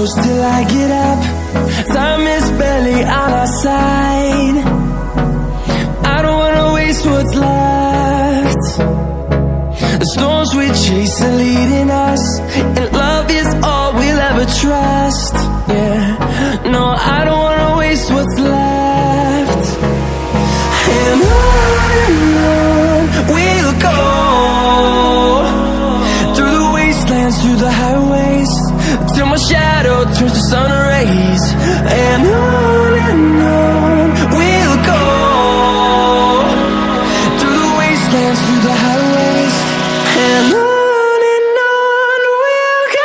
close till I get up. Time is barely on our side. I don't wanna waste what's left. The storms we chase are leading us, and love is all we'll ever trust. Yeah, no, I don't wanna waste what's left. And on we'll go, through the wastelands, through the highways, till my shadow turns to sun rays. And on we'll go, through the wastelands, through the highways, and on we'll go.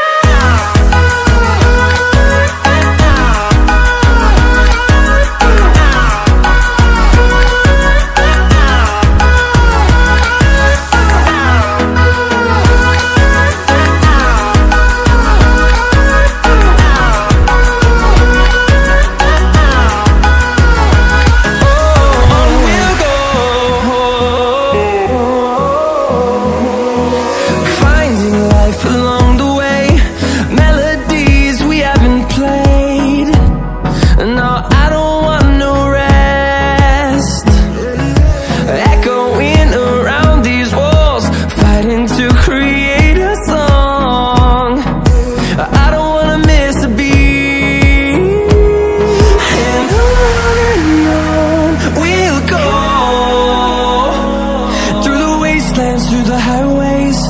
Through the highways,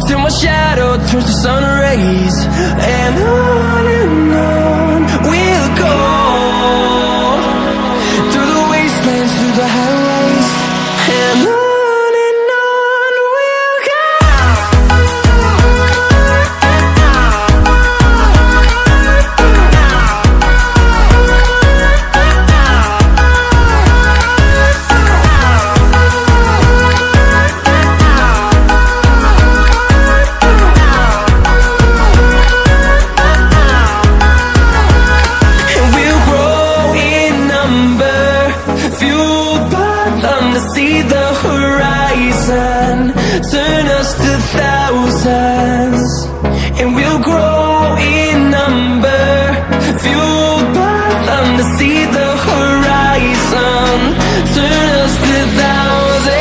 till my shadow turns to sun rays. And on we'll go, through the wastelands, through the highways, and on we'll go. See the horizon, turn us to thousands, and we'll grow in number, fueled by them to see the horizon, turn us to thousands.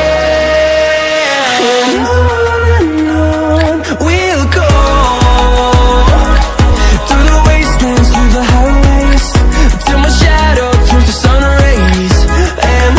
And on we'll go, through the wastelands, through the highways, till my shadow turns to sun rays. And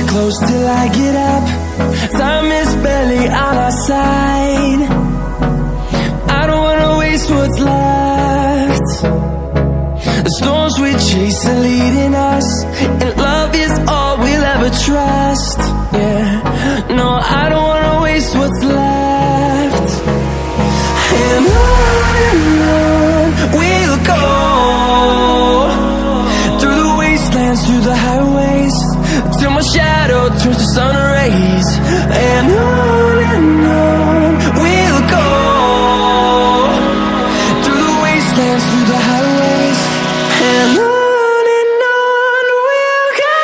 close till I get up. Time is barely on our side. I don't wanna waste what's left. The storms we chase are leading us, and love is all we'll ever trust. Yeah, no, I don't wanna waste what's left. And on we'll go, through the wastelands, through the highways, till my shadow turns to sun rays. And on we'll go, through the wastelands, through the highways, and on we'll go.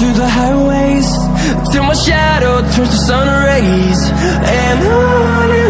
through the highways till my shadow turns to sun rays. And on